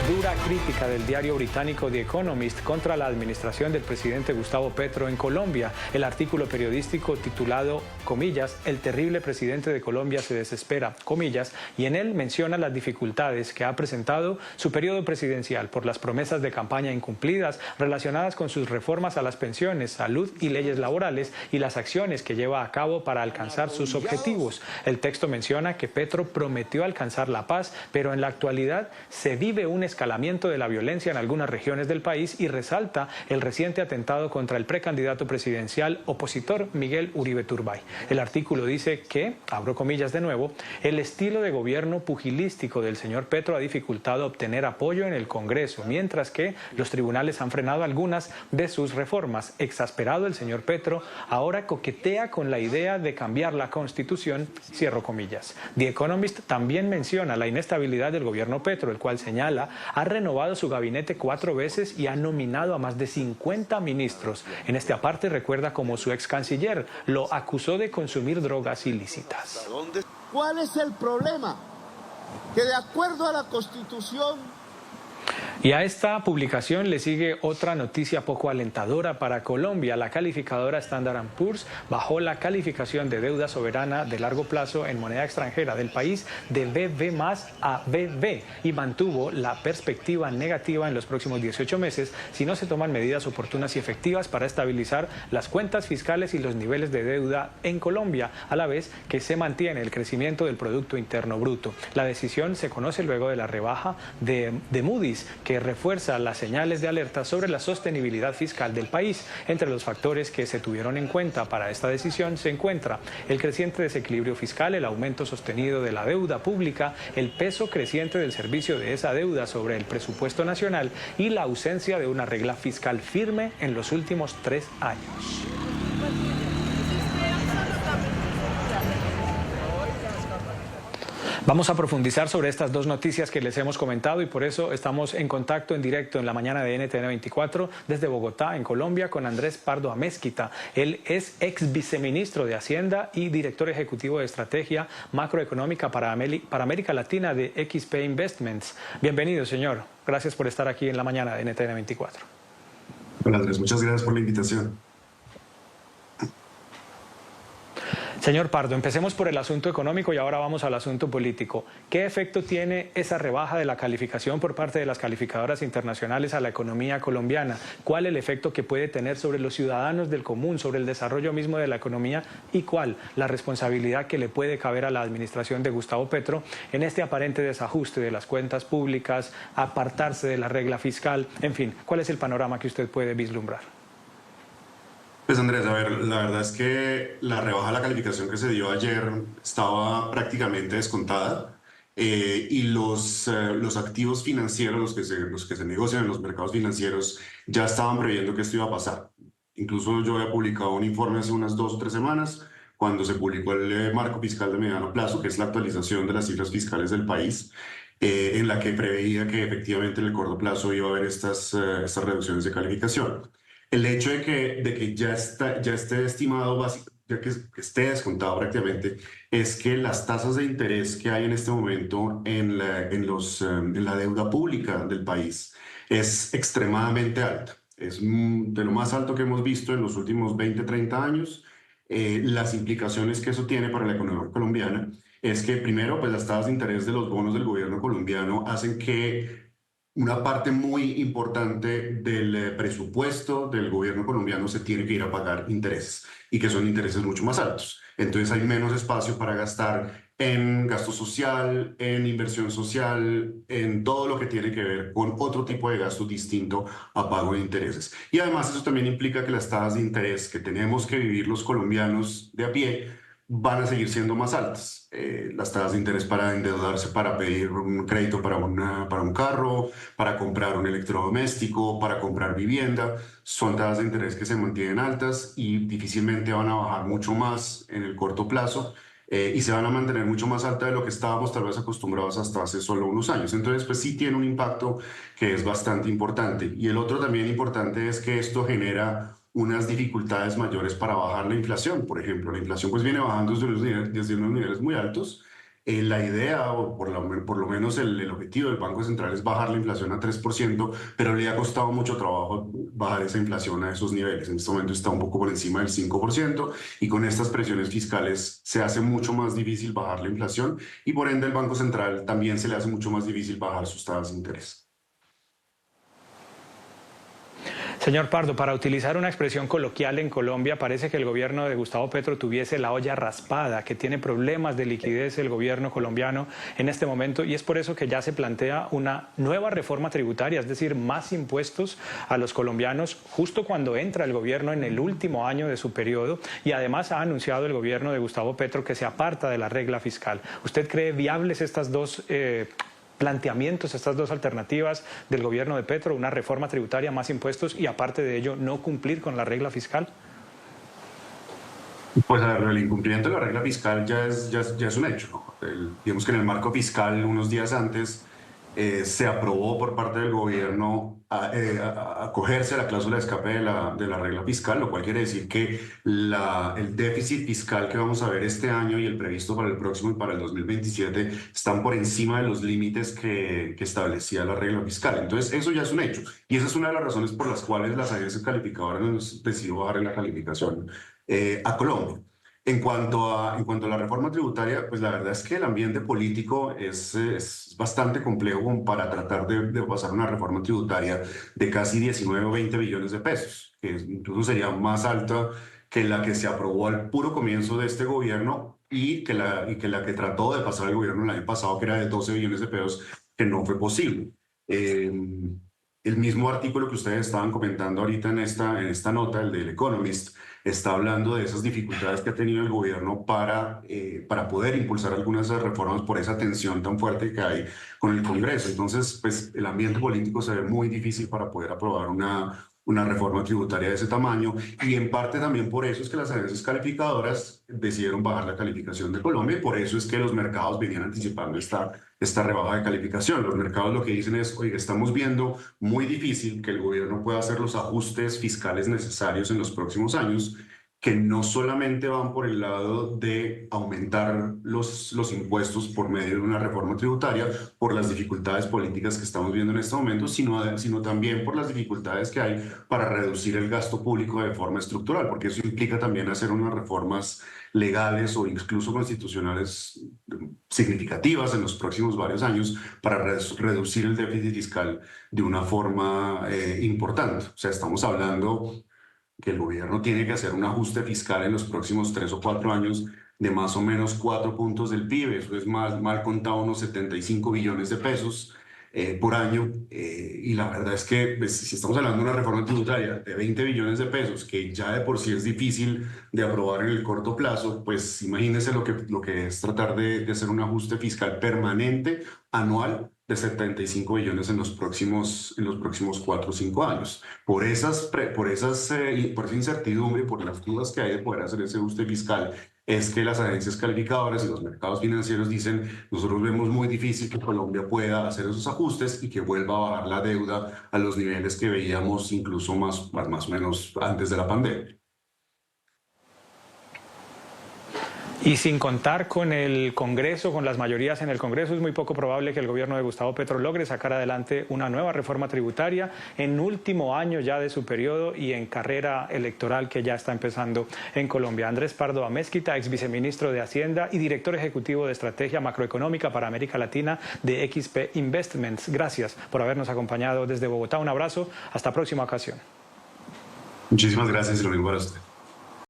Dura crítica del diario británico The Economist contra la administración del presidente Gustavo Petro en Colombia. El artículo periodístico titulado, comillas, "El terrible presidente de Colombia se desespera", comillas, y en él menciona las dificultades que ha presentado su periodo presidencial por las promesas de campaña incumplidas relacionadas con sus reformas a las pensiones, salud y leyes laborales y las acciones que lleva a cabo para alcanzar sus objetivos. El texto menciona que Petro prometió alcanzar la paz, pero en la actualidad se vive un escalamiento de la violencia en algunas regiones del país y resalta el reciente atentado contra el precandidato presidencial opositor Miguel Uribe Turbay. El artículo dice que, abro comillas de nuevo, el estilo de gobierno pugilístico del señor Petro ha dificultado obtener apoyo en el Congreso, mientras que los tribunales han frenado algunas de sus reformas. Exasperado, el señor Petro ahora coquetea con la idea de cambiar la Constitución, cierro comillas. The Economist también menciona la inestabilidad del gobierno Petro, el cual señala ha renovado su gabinete 4 veces y ha nominado a más de 50 ministros. En este aparte recuerda cómo su ex canciller lo acusó de consumir drogas ilícitas. ¿Cuál es el problema? Que de acuerdo a la Constitución... Y a esta publicación le sigue otra noticia poco alentadora para Colombia. La calificadora Standard & Poor's bajó la calificación de deuda soberana de largo plazo en moneda extranjera del país de BB+ a BB y mantuvo la perspectiva negativa en los próximos 18 meses si no se toman medidas oportunas y efectivas para estabilizar las cuentas fiscales y los niveles de deuda en Colombia, a la vez que se mantiene el crecimiento del Producto Interno Bruto. La decisión se conoce luego de la rebaja de Moody's, que refuerza las señales de alerta sobre la sostenibilidad fiscal del país. Entre los factores que se tuvieron en cuenta para esta decisión se encuentra el creciente desequilibrio fiscal, el aumento sostenido de la deuda pública, el peso creciente del servicio de esa deuda sobre el presupuesto nacional y la ausencia de una regla fiscal firme en los últimos 3 años. Vamos a profundizar sobre estas dos noticias que les hemos comentado y por eso estamos en contacto en directo en la mañana de NTN 24 desde Bogotá, en Colombia, con Andrés Pardo Amezquita. Él es ex viceministro de Hacienda y director ejecutivo de estrategia macroeconómica para América Latina de XP Investments. Bienvenido, señor. Gracias por estar aquí en la mañana de NTN 24. Hola, Andrés. Muchas gracias por la invitación. Señor Pardo, empecemos por el asunto económico y ahora vamos al asunto político. ¿Qué efecto tiene esa rebaja de la calificación por parte de las calificadoras internacionales a la economía colombiana? ¿Cuál el efecto que puede tener sobre los ciudadanos del común, sobre el desarrollo mismo de la economía? ¿Y cuál la responsabilidad que le puede caber a la administración de Gustavo Petro en este aparente desajuste de las cuentas públicas, apartarse de la regla fiscal? En fin, ¿cuál es el panorama que usted puede vislumbrar? Pues Andrés, a ver, la verdad es que la rebaja de la calificación que se dio ayer estaba prácticamente descontada y los activos financieros, los que se negocian en los mercados financieros, ya estaban previendo que esto iba a pasar. Incluso yo había publicado un informe hace unas 2 o 3 semanas cuando se publicó el marco fiscal de mediano plazo, que es la actualización de las cifras fiscales del país, en la que preveía que efectivamente en el corto plazo iba a haber estas reducciones de calificación. El hecho de que ya esté estimado, ya que esté descontado prácticamente, es que las tasas de interés que hay en este momento en la deuda pública del país es extremadamente alta. Es de lo más alto que hemos visto en los últimos 20, 30 años. Las implicaciones que eso tiene para la economía colombiana es que, primero, pues las tasas de interés de los bonos del gobierno colombiano hacen que una parte muy importante del presupuesto del gobierno colombiano se tiene que ir a pagar intereses y que son intereses mucho más altos. Entonces hay menos espacio para gastar en gasto social, en inversión social, en todo lo que tiene que ver con otro tipo de gasto distinto a pago de intereses. Y además eso también implica que las tasas de interés que tenemos que vivir los colombianos de a pie van a seguir siendo más altas. Las tasas de interés para endeudarse, para pedir un crédito para un carro, para comprar un electrodoméstico, para comprar vivienda, son tasas de interés que se mantienen altas y difícilmente van a bajar mucho más en el corto plazo y se van a mantener mucho más alta de lo que estábamos tal vez acostumbrados hasta hace solo unos años. Entonces, pues sí tiene un impacto que es bastante importante. Y el otro también importante es que esto genera unas dificultades mayores para bajar la inflación. Por ejemplo, la inflación pues viene bajando desde unos niveles muy altos La idea, o por lo menos el objetivo del Banco Central es bajar la inflación a 3%, pero le ha costado mucho trabajo bajar esa inflación a esos niveles. En este momento está un poco por encima del 5% y con estas presiones fiscales se hace mucho más difícil bajar la inflación y por ende el Banco Central también se le hace mucho más difícil bajar sus tasas de interés. Señor Pardo, para utilizar una expresión coloquial en Colombia, parece que el gobierno de Gustavo Petro tuviese la olla raspada, que tiene problemas de liquidez el gobierno colombiano en este momento, y es por eso que ya se plantea una nueva reforma tributaria, es decir, más impuestos a los colombianos justo cuando entra el gobierno en el último año de su periodo, y además ha anunciado el gobierno de Gustavo Petro que se aparta de la regla fiscal. ¿Usted cree viables estas dos planteamientos, estas dos alternativas del gobierno de Petro, una reforma tributaria, más impuestos y aparte de ello no cumplir con la regla fiscal? Pues a ver, el incumplimiento de la regla fiscal ya es un hecho, ¿no? Digamos que en el marco fiscal unos días antes se aprobó por parte del gobierno acogerse a la cláusula de escape de la regla fiscal, lo cual quiere decir que el déficit fiscal que vamos a ver este año y el previsto para el próximo y para el 2027 están por encima de los límites que establecía la regla fiscal. Entonces eso ya es un hecho y esa es una de las razones por las cuales las agencias calificadoras nos decidió bajar la calificación a Colombia. En cuanto a la reforma tributaria, pues la verdad es que el ambiente político es bastante complejo para tratar de pasar una reforma tributaria de casi 19 o 20 billones de pesos, que incluso sería más alta que la que se aprobó al puro comienzo de este gobierno y que la que trató de pasar el gobierno el año pasado, que era de 12 billones de pesos, que no fue posible. El mismo artículo que ustedes estaban comentando ahorita en esta nota, el del Economist, está hablando de esas dificultades que ha tenido el gobierno para poder impulsar algunas de las reformas por esa tensión tan fuerte que hay con el Congreso. Entonces, pues el ambiente político se ve muy difícil para poder aprobar una reforma tributaria de ese tamaño y en parte también por eso es que las agencias calificadoras decidieron bajar la calificación de Colombia y por eso es que los mercados venían anticipando esta rebaja de calificación. Los mercados lo que dicen es, oye, estamos viendo muy difícil que el gobierno pueda hacer los ajustes fiscales necesarios en los próximos años, que no solamente van por el lado de aumentar los impuestos por medio de una reforma tributaria, por las dificultades políticas que estamos viendo en este momento, sino también por las dificultades que hay para reducir el gasto público de forma estructural, porque eso implica también hacer unas reformas legales o incluso constitucionales significativas en los próximos varios años para reducir el déficit fiscal de una forma importante. O sea, estamos hablando que el gobierno tiene que hacer un ajuste fiscal en los próximos 3 o 4 años de más o menos 4 puntos del PIB, eso es mal contado unos 75 billones de pesos por año, y la verdad es que pues, si estamos hablando de una reforma tributaria de 20 billones de pesos, que ya de por sí es difícil de aprobar en el corto plazo, pues imagínense lo que es tratar de hacer un ajuste fiscal permanente, anual, de 75 billones en los próximos 4 o 5 años. Por esa incertidumbre, por las dudas que hay de poder hacer ese ajuste fiscal, es que las agencias calificadoras y los mercados financieros dicen, nosotros vemos muy difícil que Colombia pueda hacer esos ajustes y que vuelva a bajar la deuda a los niveles que veíamos incluso más o menos antes de la pandemia. Y sin contar con el Congreso, con las mayorías en el Congreso, es muy poco probable que el gobierno de Gustavo Petro logre sacar adelante una nueva reforma tributaria en último año ya de su periodo y en carrera electoral que ya está empezando en Colombia. Andrés Pardo Amezquita, ex viceministro de Hacienda y director ejecutivo de Estrategia Macroeconómica para América Latina de XP Investments. Gracias por habernos acompañado desde Bogotá. Un abrazo. Hasta próxima ocasión. Muchísimas gracias y lo mismo para usted.